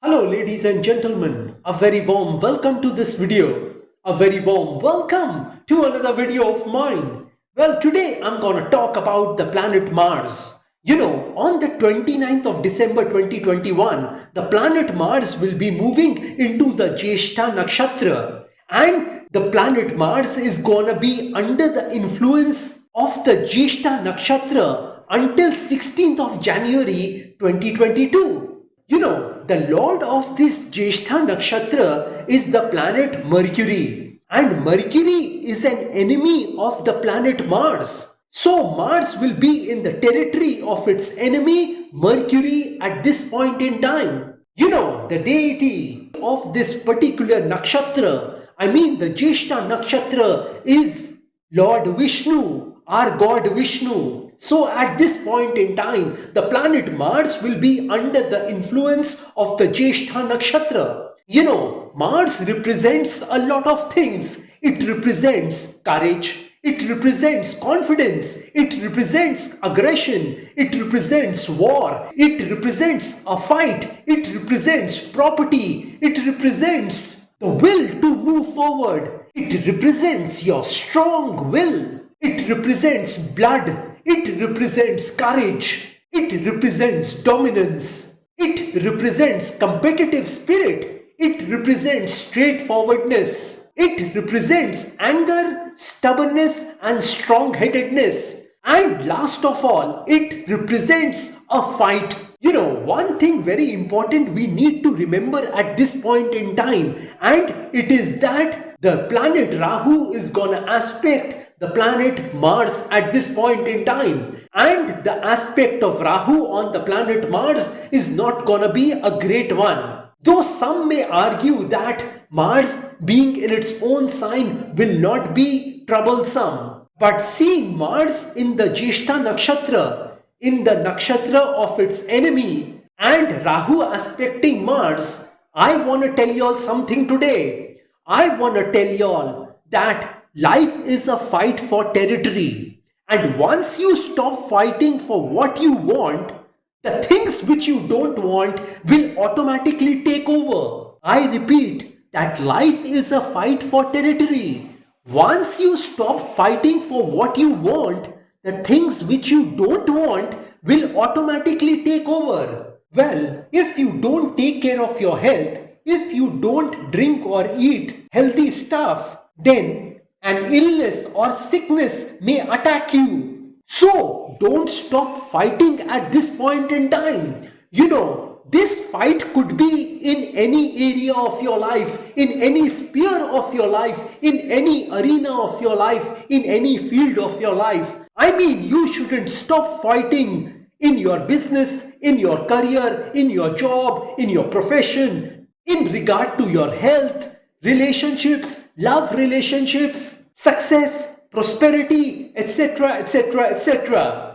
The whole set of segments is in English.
Hello ladies and gentlemen, a very warm welcome to this video. A very warm welcome to another video of mine. Well, today I'm gonna talk about the planet Mars. On the 29th of December 2021, the planet Mars will be moving into the Jyestha Nakshatra. And the planet Mars is gonna be under the influence of the Jyestha Nakshatra until 16th of January 2022. The lord of this Jyestha Nakshatra is the planet Mercury. And Mercury is an enemy of the planet Mars. So Mars will be in the territory of its enemy Mercury at this point in time. The deity of this particular nakshatra, the Jyestha Nakshatra, is Lord Vishnu, our God Vishnu. So at this point in time, the planet Mars will be under the influence of the Jyestha Nakshatra. Mars represents a lot of things. It represents courage. It represents confidence. It represents aggression. It represents war. It represents a fight. It represents property. It represents the will to move forward. It represents your strong will. It represents blood. It represents courage. It represents dominance. It represents competitive spirit. It represents straightforwardness. It represents anger, stubbornness, and strong-headedness. And last of all, it represents a fight. One thing very important we need to remember at this point in time, and it is that the planet Rahu is gonna aspect the planet Mars at this point in time, and the aspect of Rahu on the planet Mars is not gonna be a great one. Though some may argue that Mars being in its own sign will not be troublesome, but seeing Mars in the Jyestha Nakshatra, in the nakshatra of its enemy, and Rahu aspecting Mars, I want to tell y'all something today. I want to tell y'all that life is a fight for territory. And once you stop fighting for what you want, the things which you don't want will automatically take over. I repeat that life is a fight for territory. Once you stop fighting for what you want, the things which you don't want will automatically take over. Well, if you don't take care of your health, if you don't drink or eat healthy stuff, then an illness or sickness may attack you. So don't stop fighting at this point in time. This fight could be in any area of your life, in any sphere of your life, in any arena of your life, in any field of your life. You shouldn't stop fighting in your business, in your career, in your job, in your profession, in regard to your health, relationships, love relationships, success, prosperity, etc., etc., etc.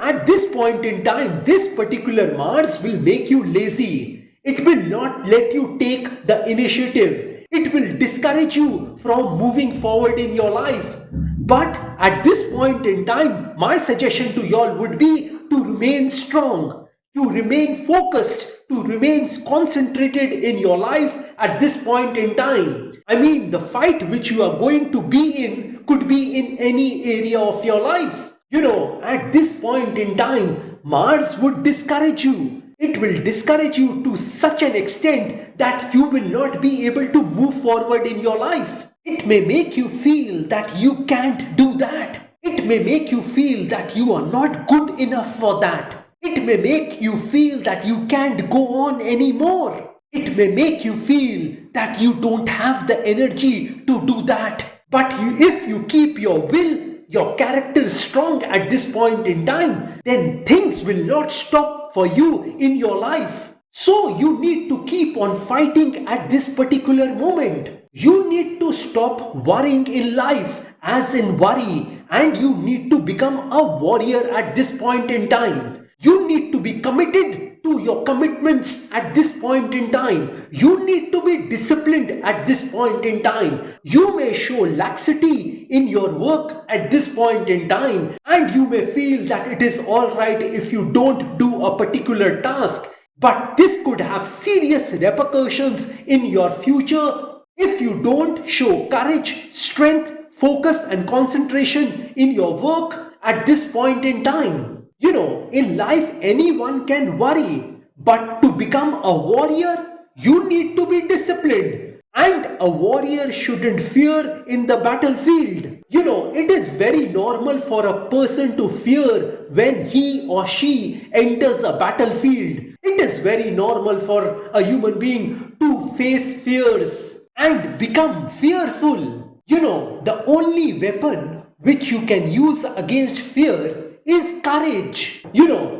At this point in time, this particular Mars will make you lazy. It will not let you take the initiative. It will discourage you from moving forward in your life. But at this point in time, my suggestion to y'all would be to remain strong, to remain focused, to remain concentrated in your life at this point in time. The fight which you are going to be in could be in any area of your life. At this point in time, Mars would discourage you. It will discourage you to such an extent that you will not be able to move forward in your life. It may make you feel that you can't do that. It may make you feel that you are not good enough for that. It may make you feel that you can't go on anymore. It may make you feel that you don't have the energy to do that. But if you keep your will, your character strong at this point in time, then things will not stop for you in your life. So you need to keep on fighting at this particular moment. You need to stop worrying in life as in worry, and you need to become a warrior at this point in time. You need to be committed to your commitments at this point in time. You need to be disciplined at this point in time. You may show laxity in your work at this point in time, and you may feel that it is all right if you don't do a particular task. But this could have serious repercussions in your future if you don't show courage, strength, focus, and concentration in your work at this point in time. In life, anyone can worry, but to become a warrior, you need to be disciplined. And a warrior shouldn't fear in the battlefield. It is very normal for a person to fear when he or she enters a battlefield. It is very normal for a human being to face fears and become fearful. The only weapon which you can use against fear is courage.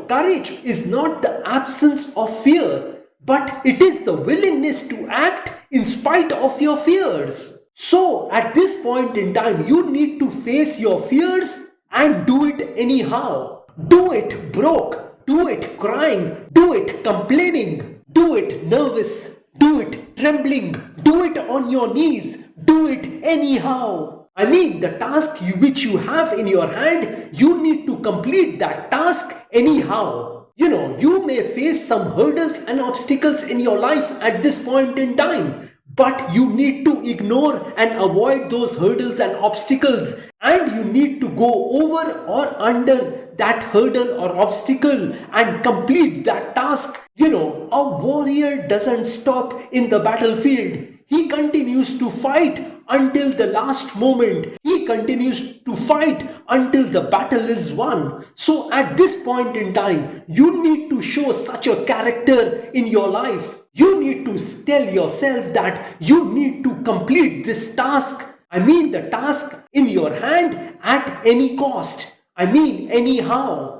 Courage is not the absence of fear, but it is the willingness to act in spite of your fears. So, at this point in time, you need to face your fears and do it anyhow. Do it broke, do it crying, do it complaining, do it nervous, do it trembling, do it on your knees, do it anyhow. The task which you have in your hand, you need to complete that task anyhow. You may face some hurdles and obstacles in your life at this point in time, but you need to ignore and avoid those hurdles and obstacles, and you need to go over or under that hurdle or obstacle and complete that task. A warrior doesn't stop in the battlefield. He continues to fight until the last moment. He continues to fight until the battle is won. So at this point in time, you need to show such a character in your life. You need to tell yourself that you need to complete this task. The task in your hand at any cost. Anyhow.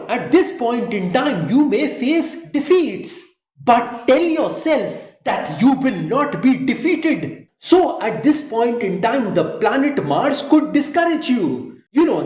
At this point in time, you may face defeats, but tell yourself that you will not be defeated. So at this point in time, the planet Mars could discourage you.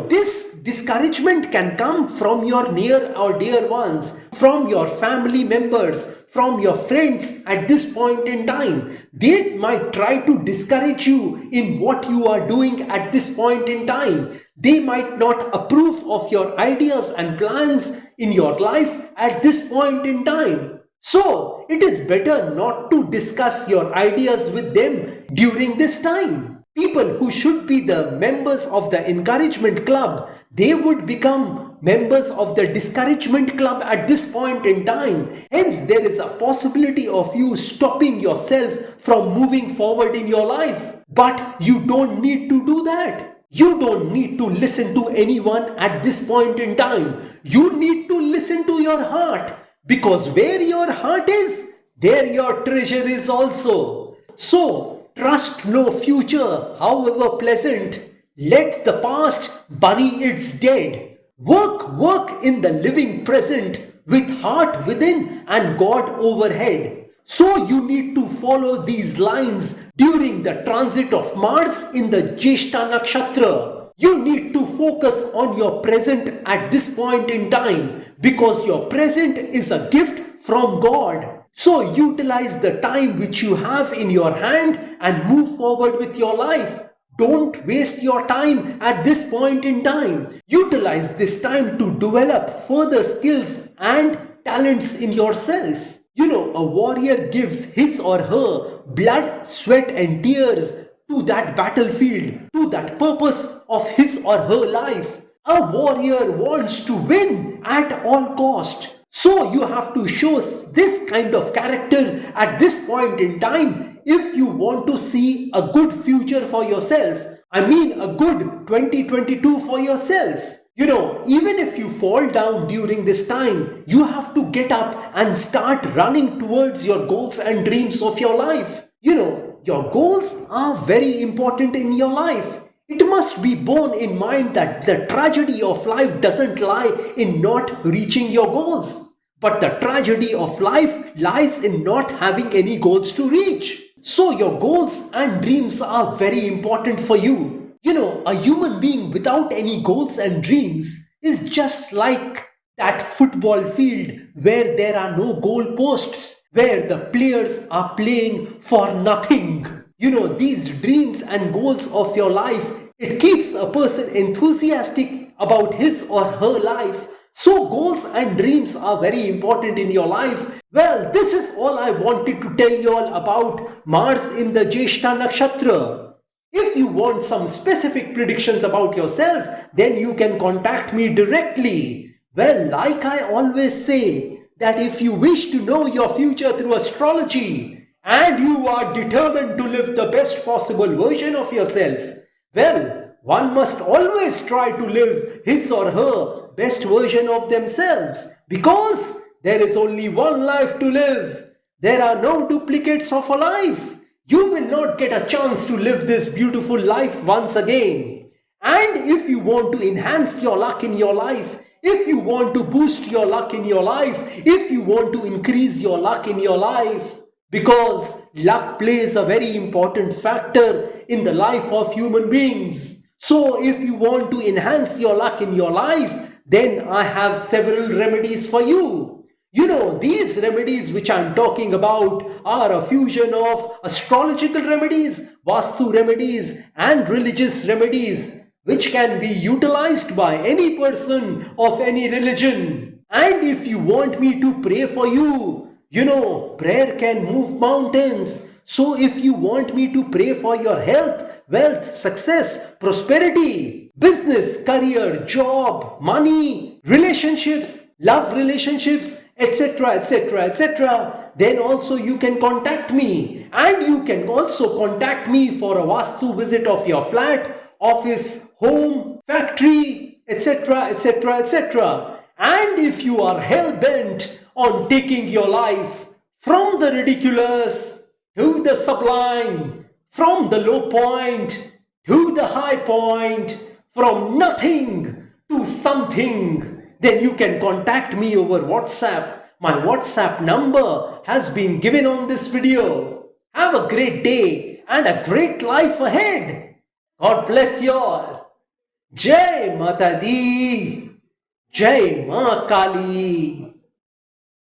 This discouragement can come from your near or dear ones, from your family members, from your friends at this point in time. They might try to discourage you in what you are doing at this point in time. They might not approve of your ideas and plans in your life at this point in time. So, it is better not to discuss your ideas with them during this time. People who should be the members of the encouragement club, they would become members of the discouragement club at this point in time. Hence, there is a possibility of you stopping yourself from moving forward in your life. But you don't need to do that. You don't need to listen to anyone at this point in time. You need to listen to your heart. Because where your heart is, there your treasure is also. So, trust no future, however pleasant. Let the past bury its dead. Work in the living present with heart within and God overhead. So you need to follow these lines during the transit of Mars in the Jyestha Nakshatra. You need to focus on your present at this point in time because your present is a gift from God. So utilize the time which you have in your hand and move forward with your life. Don't waste your time at this point in time. Utilize this time to develop further skills and talents in yourself. A warrior gives his or her blood, sweat and tears to that battlefield, to that purpose of his or her life. A warrior wants to win at all cost. So you have to show this kind of character at this point in time if you want to see a good future for yourself. A good 2022 for yourself. Even if you fall down during this time, you have to get up and start running towards your goals and dreams of your life. Your goals are very important in your life. It must be borne in mind that the tragedy of life doesn't lie in not reaching your goals. But the tragedy of life lies in not having any goals to reach. So your goals and dreams are very important for you. A human being without any goals and dreams is just like that football field where there are no goal posts, where the players are playing for nothing. These dreams and goals of your life, it keeps a person enthusiastic about his or her life. So goals and dreams are very important in your life. Well, this is all I wanted to tell you all about Mars in the Jyestha Nakshatra. If you want some specific predictions about yourself, then you can contact me directly. Well, like I always say, that if you wish to know your future through astrology and you are determined to live the best possible version of yourself, well, one must always try to live his or her best version of themselves because there is only one life to live. There are no duplicates of a life. You will not get a chance to live this beautiful life once again. And if you want to enhance your luck in your life, if you want to boost your luck in your life, if you want to increase your luck in your life, because luck plays a very important factor in the life of human beings. So if you want to enhance your luck in your life, then I have several remedies for you. You know, these remedies which I'm talking about are a fusion of astrological remedies, Vastu remedies, and religious remedies, which can be utilized by any person of any religion. And if you want me to pray for you, you know, prayer can move mountains. So if you want me to pray for your health, wealth, success, prosperity, business, career, job, money, relationships, love relationships, etc., etc., etc., then also you can contact me. And you can also contact me for a Vastu visit of your flat, office, home, factory, etc., etc., etc. And if you are hell-bent on taking your life from the ridiculous to the sublime, from the low point to the high point, from nothing to something, then you can contact me over WhatsApp. My WhatsApp number has been given on this video. Have a great day and a great life ahead. God bless you all. Jai Mata Di, Jai Ma Kali.